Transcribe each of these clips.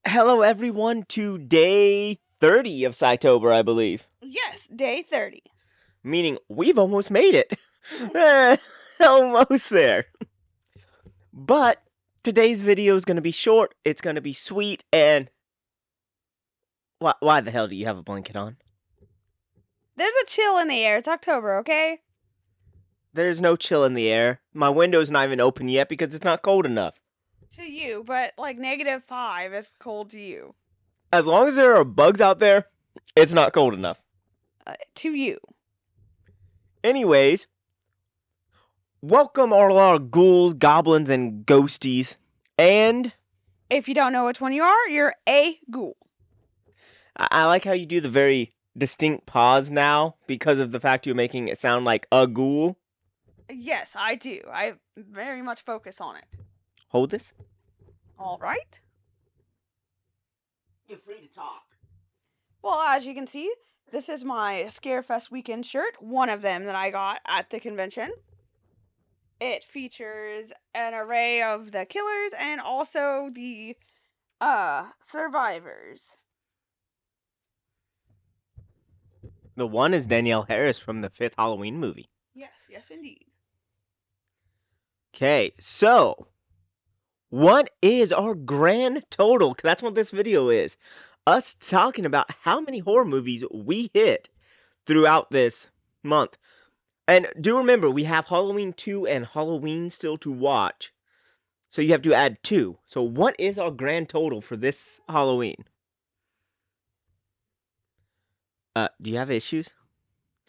Hello, everyone, to day 30 of CYtober, I believe. Yes, day 30. Meaning we've almost made it. Eh, almost there. But today's video is going to be short, it's going to be sweet, and why the hell do you have a blanket on? There's a chill in the air. It's October, okay? There's no chill in the air. My window's not even open yet because it's not cold enough. To you, but like -5 is cold to you. As long as there are bugs out there, it's not cold enough. To you. Anyways, welcome all our ghouls, goblins, and ghosties. And If you don't know which one you are, you're a ghoul. I like how you do the very distinct pause now because of the fact you're making it sound like a ghoul. Yes, I do. I very much focus on it. Hold this. All right. You're free to talk. Well, as you can see, this is my Scarefest weekend shirt, one of them that I got at the convention. It features an array of the killers and also the survivors. The one is Danielle Harris from the fifth Halloween movie. Yes, yes indeed. Okay, so what is our grand total? 'Cause that's what this video is. Us talking about how many horror movies we hit throughout this month. And do remember, we have Halloween 2 and Halloween still to watch. So you have to add 2. So what is our grand total for this Halloween? Do you have issues?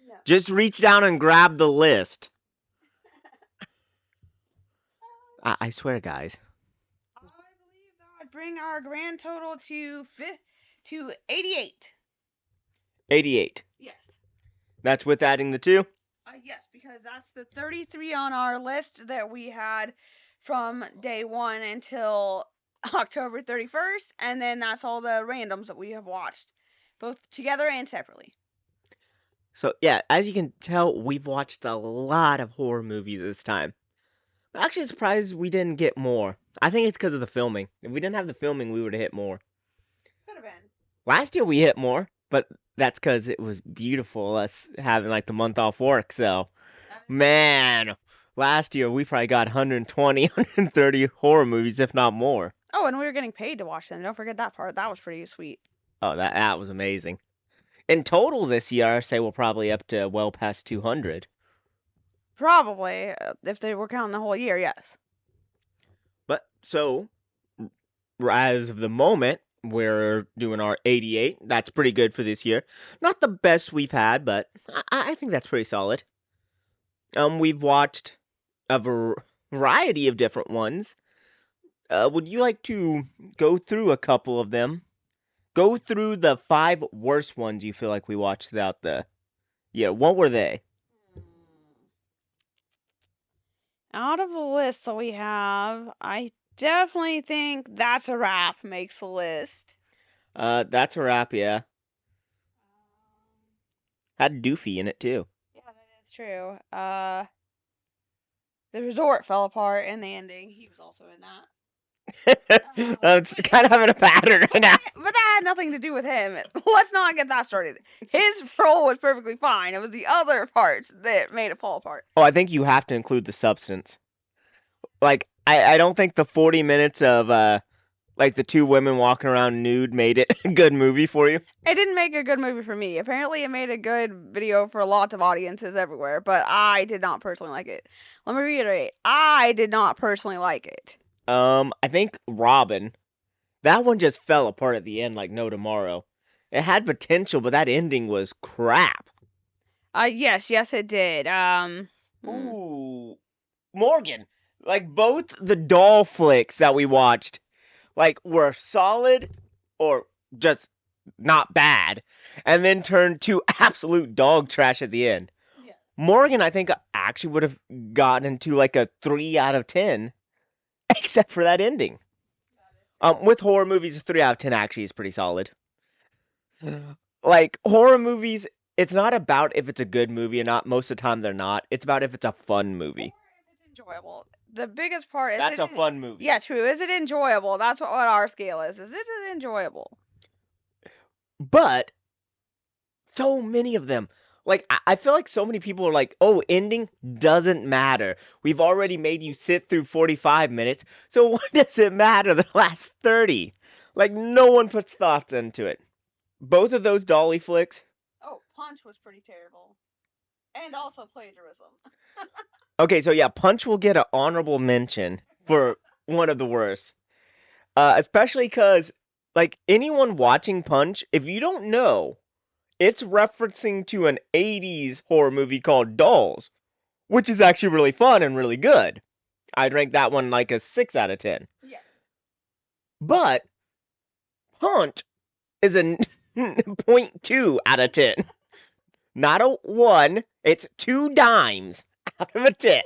No. Just reach down and grab the list. I swear, guys. I believe that would bring our grand total to 88. 88. Yes. That's with adding the 2? Yes, because that's the 33 on our list that we had from day 1 until October 31st, and then that's all the randoms that we have watched, both together and separately. So, yeah, as you can tell, we've watched a lot of horror movies this time. I'm actually surprised we didn't get more. I think it's because of the filming. If we didn't have the filming, we would have hit more. Could have been. Last year we hit more, but that's because it was beautiful, us having like the month off work. So, man, last year we probably got 120, 130 horror movies, if not more. Oh, and we were getting paid to watch them. Don't forget that part. That was pretty sweet. Oh, that was amazing. In total this year, I say we're probably up to well past 200. Probably, if they were counting the whole year, yes. But so, as of the moment, we're doing our 88. That's pretty good for this year. Not the best we've had, but I think that's pretty solid. We've watched a variety of different ones. Would you like to go through a couple of them? Go through the 5 worst ones you feel like we watched throughout the year. What were they? Out of the list that we have, I definitely think That's a Wrap makes the list. That's a wrap, yeah. Had Doofy in it too. Yeah, that is true. The resort fell apart in the ending. He was also in that. It's kind of having a pattern right now. But that had nothing to do with him. Let's not get that started. His role was perfectly fine. It was the other parts that made it fall apart. Oh, I think you have to include the substance. Like, I don't think the 40 minutes of like the 2 women walking around nude made it a good movie for you. It didn't make a good movie for me. Apparently, it made a good video for lots of audiences everywhere, but I did not personally like it. Let me reiterate, I did not personally like it. I think Robin, that one just fell apart at the end like no tomorrow. It had potential, but that ending was crap. Yes, it did. Ooh, Morgan. Like both the doll flicks that we watched, like were solid or just not bad, and then turned to absolute dog trash at the end. Yeah. Morgan, I think, actually would have gotten into like a 3 out of 10, except for that ending. With horror movies, a 3 out of 10 actually is pretty solid. Like, horror movies, it's not about if it's a good movie or not. Most of the time, they're not. It's about if it's a fun movie. Or if it's enjoyable. the biggest part is That's it. a fun movie. Yeah, true. Is it enjoyable? That's what our scale is. Is it enjoyable? But so many of them. Like, I feel like so many people are like, oh, ending doesn't matter. We've already made you sit through 45 minutes, so what does it matter the last 30? Like, no one puts thoughts into it. Both of those Dolly flicks. Oh, Punch was pretty terrible, and also plagiarism. Okay, so yeah, Punch will get an honorable mention for one of the worst. Especially because, like, anyone watching Punch, if you don't know, it's referencing to an 80s horror movie called Dolls, which is actually really fun and really good. I'd rank that one like a 6 out of 10. Yeah. But Punch is a point 0.2 out of 10. Not a 1, it's 2 dimes out of a 10.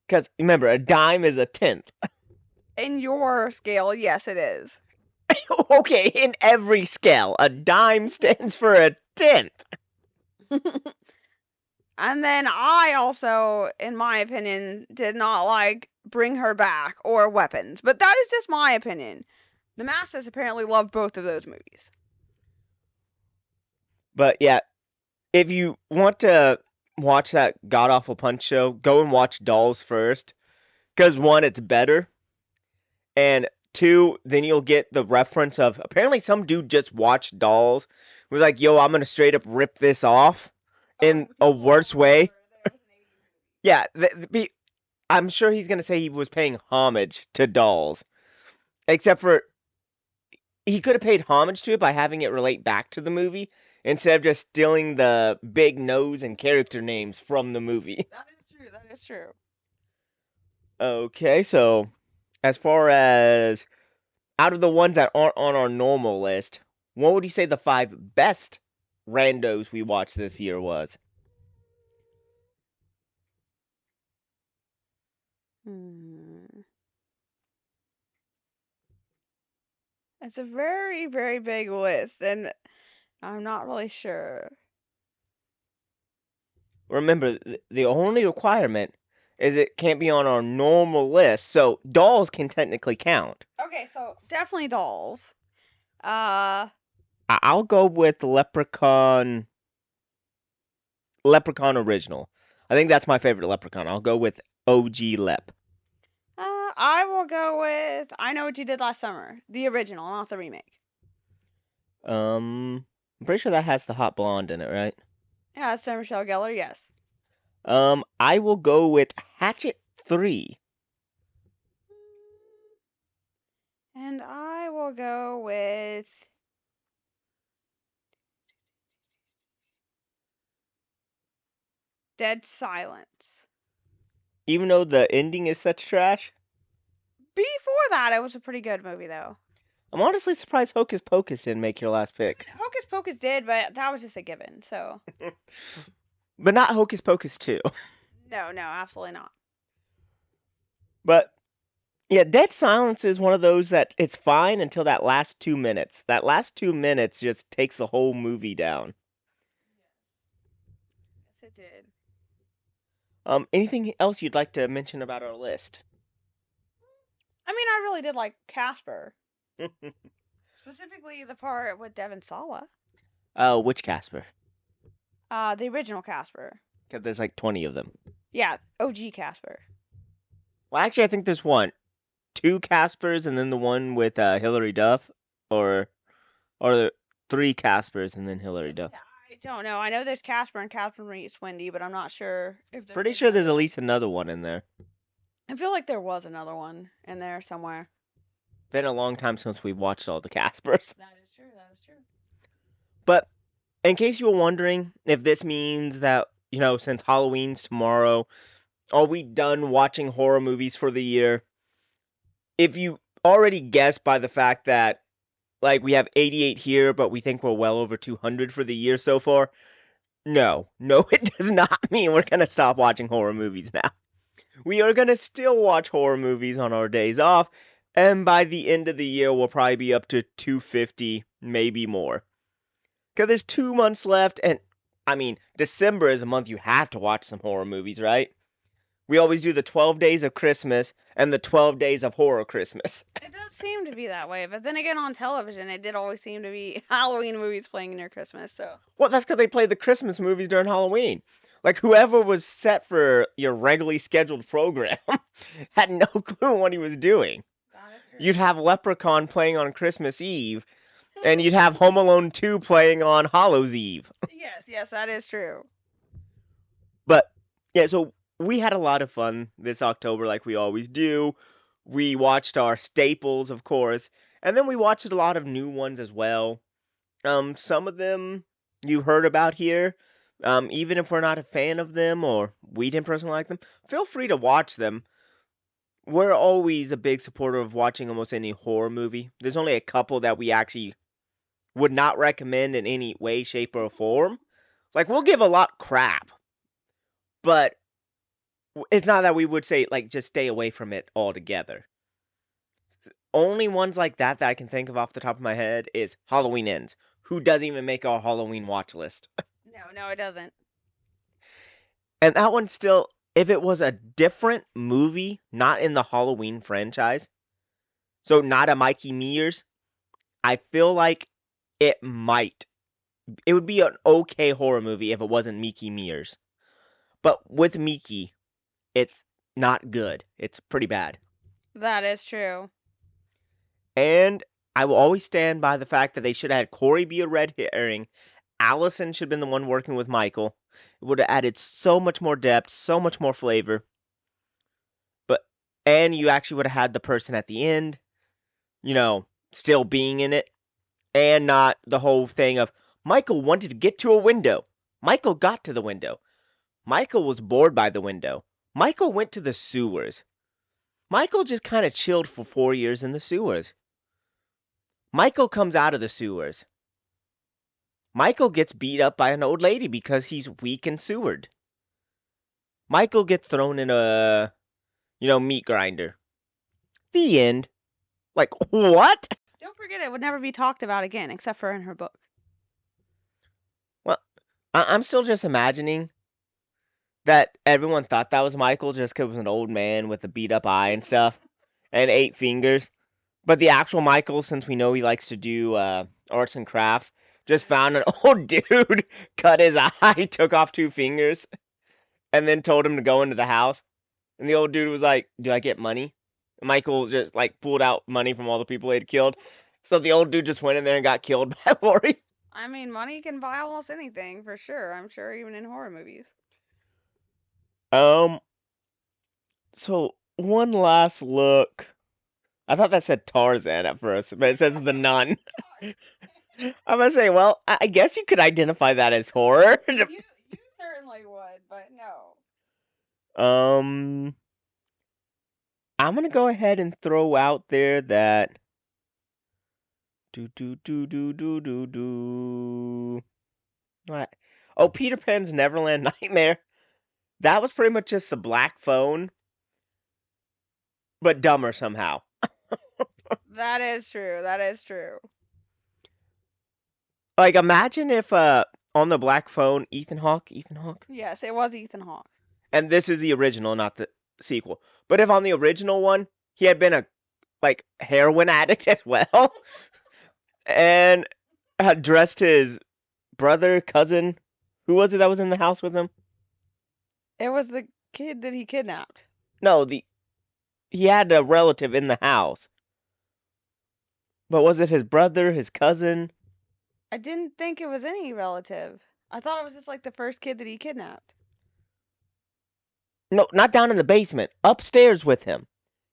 Because remember, a dime is a tenth. In your scale, yes, it is. Okay, in every scale, a dime stands for a tenth. And then I also, in my opinion, did not like Bring Her Back or Weapons, but that is just my opinion. The masses apparently love both of those movies. But yeah, if you want to watch that god awful Punch show, go and watch Dolls first. Because one, it's better, and two, then you'll get the reference of apparently some dude just watched Dolls. Was like, yo, I'm gonna straight up rip this off in a worse way. Yeah, I'm sure he's gonna say he was paying homage to Dolls, except for he could have paid homage to it by having it relate back to the movie instead of just stealing the big nose and character names from the movie. That is true. That is true. Okay, so as far as out of the ones that aren't on our normal list, what would you say the 5 best randos we watched this year was? Hmm. It's a very, very big list, and I'm not really sure. Remember, the only requirement is it can't be on our normal list, so dolls can technically count. Okay, so definitely dolls. Uh, I'll go with Leprechaun original. I think that's my favorite Leprechaun. I'll go with OG Lep. I will go with I Know What You Did Last Summer, the original, not the remake. I'm pretty sure that has the hot blonde in it, right? Yeah, it's Sarah Michelle Gellar, yes. I will go with Hatchet 3. And I will go with Dead Silence. Even though the ending is such trash, Before that, it was a pretty good movie, though. I'm honestly surprised Hocus Pocus didn't make your last pick. Hocus Pocus did, but that was just a given, so. But not Hocus Pocus 2. No, no, absolutely not. But yeah, Dead Silence is one of those that it's fine until that last 2 minutes. That last 2 minutes just takes the whole movie down. Yes, it did. Anything else you'd like to mention about our list? I mean, I really did like Casper. Specifically the part with Devon Sawa. Which Casper? The original Casper. Because there's like 20 of them. Yeah, OG Casper. Well, actually, I think there's one. 2 Caspers and then the one with Hilary Duff, or 3 Caspers and then Hilary Duff. I don't know. I know there's Casper and Casper meets Wendy, but I'm not sure if Pretty sure there's at least another one in there. I feel like there was another one in there somewhere. Been a long time since we've watched all the Caspers. That is true. That is true. But in case you were wondering if this means that, since Halloween's tomorrow, are we done watching horror movies for the year? If you already guessed by the fact that, like, we have 88 here, but we think we're well over 200 for the year so far, no, it does not mean we're going to stop watching horror movies now. We are going to still watch horror movies on our days off, and by the end of the year, we'll probably be up to 250, maybe more. Because there's 2 months left, and, I mean, December is a month you have to watch some horror movies, right? We always do the 12 days of Christmas and the 12 days of horror Christmas. It does seem to be that way, but then again, on television, it did always seem to be Halloween movies playing near Christmas. So Well, that's because they played the Christmas movies during Halloween. Like, whoever was set for your regularly scheduled program had no clue what he was doing. that is true. You'd have Leprechaun playing on Christmas Eve, and you'd have Home Alone 2 playing on Hallows Eve. Yes, yes, that is true. But, yeah, so we had a lot of fun this October, like we always do. We watched our staples, of course, and then we watched a lot of new ones as well. Some of them you heard about here. Even if we're not a fan of them or we didn't personally like them, feel free to watch them. We're always a big supporter of watching almost any horror movie. There's only a couple that we actually would not recommend in any way, shape, or form. Like, we'll give a lot crap, but it's not that we would say, like, just stay away from it altogether. Only ones like that that I can think of off the top of my head is Halloween Ends, who doesn't even make our Halloween watch list. No, no, it doesn't. And that one still, if it was a different movie, not in the Halloween franchise, so not a Mikey Mears, I feel like it might. It would be an okay horror movie if it wasn't Mickey Mears. But with Mickey, it's not good. It's pretty bad. That is true. And I will always stand by the fact that they should have had Corey be a red herring. Allison should have been the one working with Michael. It would have added so much more depth, so much more flavor. But and you actually would have had the person at the end, still being in it, and not the whole thing of Michael wanted to get to a window. Michael got to the window. Michael was bored by the window. Michael went to the sewers. Michael just kind of chilled for 4 years in the sewers. Michael comes out of the sewers. Michael gets beat up by an old lady because he's weak and sewered. Michael gets thrown in a, meat grinder. The end. Like, what? Don't forget, it would never be talked about again, except for in her book. Well, I'm still just imagining that everyone thought that was Michael just because it was an old man with a beat up eye and stuff and 8 fingers. But the actual Michael, since we know he likes to do arts and crafts, just found an old dude, cut his eye, took off 2 fingers, and then told him to go into the house. And the old dude was like, "Do I get money?" And Michael just like pulled out money from all the people he had killed. So the old dude just went in there and got killed by Lori. I mean, money can buy almost anything, for sure. I'm sure, even in horror movies. Um, so one last look. I thought that said Tarzan at first, but it says the Nun. I'm gonna say, well, I guess you could identify that as horror. You certainly would, but no. I'm gonna go ahead and throw out there that do do do do do do do. What? Oh, Peter Pan's Neverland Nightmare. That was pretty much just the black phone, but dumber somehow. That is true. That is true. Like, imagine if on the black phone, Ethan Hawke, Yes, it was Ethan Hawke. and this is the original, not the sequel. But if on the original one he had been a heroin addict as well, and had dressed his brother, cousin, who was it that was in the house with him? It was the kid that he kidnapped. No, he had a relative in the house. But was it his brother, his cousin? I didn't think it was any relative. I thought it was just like the first kid that he kidnapped. No, not down in the basement. Upstairs with him.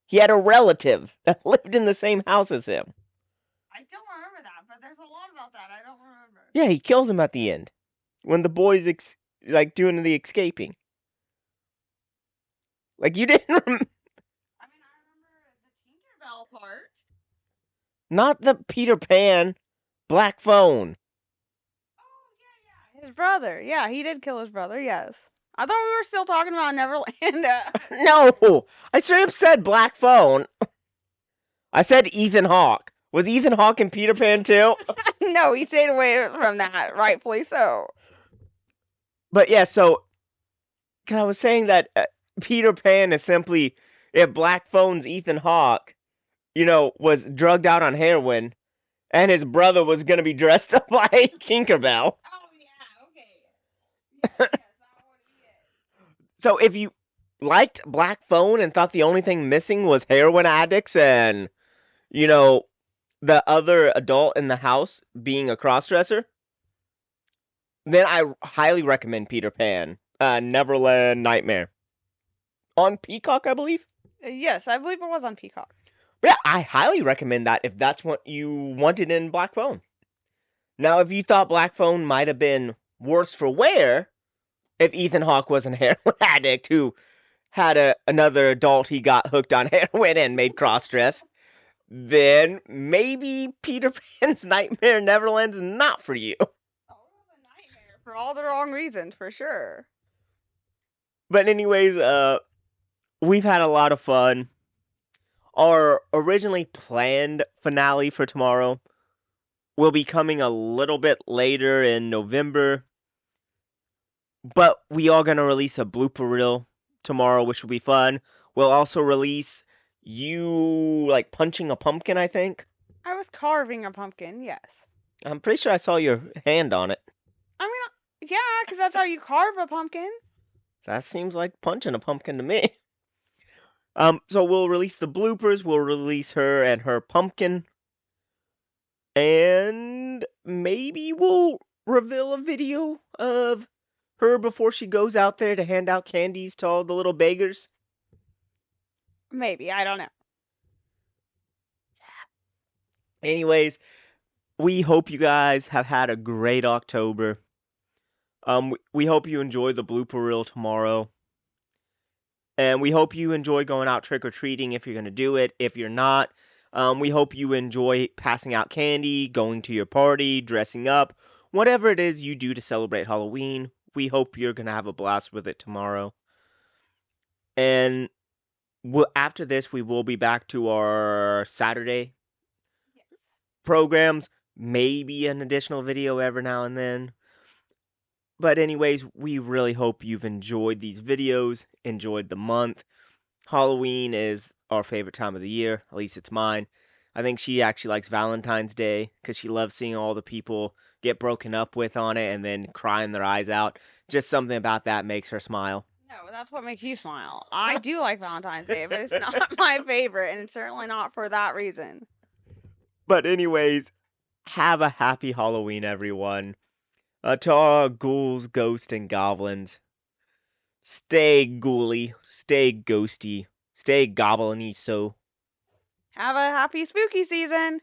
He had a relative that lived in the same house as him. I don't remember that, but there's a lot about that I don't remember. Yeah, he kills him at the end. When the boys, doing the escaping. Like, you didn't I mean, I remember the Tinkerbell part. Not the Peter Pan black phone. Oh, yeah, yeah. His brother. Yeah, he did kill his brother, yes. I thought we were still talking about Neverland. No! I straight up said black phone. I said Ethan Hawke. Was Ethan Hawke in Peter Pan too? No, he stayed away from that, rightfully so. But yeah, so 'cause I was saying that Peter Pan is simply if Black Phone's Ethan Hawke, was drugged out on heroin, and his brother was gonna be dressed up like Tinkerbell. Oh yeah, okay. Yes, that would be it. So if you liked Black Phone and thought the only thing missing was heroin addicts and, you know, the other adult in the house being a crossdresser, then I highly recommend Peter Pan, Neverland Nightmare. On Peacock, I believe. Yes, I believe it was on Peacock. But yeah, I highly recommend that if that's what you wanted in Black Phone. Now, if you thought Black Phone might have been worse for wear, if Ethan Hawke was an heroin addict who had another adult he got hooked on heroin and made crossdress, then maybe Peter Pan's Nightmare Neverland's not for you. Oh, it was a nightmare for all the wrong reasons, for sure. But anyways, we've had a lot of fun. Our originally planned finale for tomorrow will be coming a little bit later in November, but we are going to release a blooper reel tomorrow, which will be fun. We'll also release you like punching a pumpkin, I think. I was carving a pumpkin, yes. I'm pretty sure I saw your hand on it. I mean, yeah, because that's how you carve a pumpkin. That seems like punching a pumpkin to me. So we'll release the bloopers, we'll release her and her pumpkin, and maybe we'll reveal a video of her before she goes out there to hand out candies to all the little beggars. Maybe, I don't know. Anyways, we hope you guys have had a great October. We hope you enjoy the blooper reel tomorrow. And we hope you enjoy going out trick or treating if you're going to do it. If you're not, we hope you enjoy passing out candy, going to your party, dressing up, whatever it is you do to celebrate Halloween. We hope you're going to have a blast with it tomorrow. And after this, we will be back to our Saturday Yes. programs, maybe an additional video every now and then. But anyways, we really hope you've enjoyed these videos, enjoyed the month. Halloween is our favorite time of the year, at least it's mine. I think she actually likes Valentine's Day because she loves seeing all the people get broken up with on it and then crying their eyes out. Just something about that makes her smile. No, that's what makes you smile. I do like Valentine's Day, but it's not my favorite, and it's certainly not for that reason. But anyways, have a happy Halloween, everyone. To our ghouls, ghosts, and goblins, stay ghouly, stay ghosty, stay goblin-y so. Have a happy spooky season!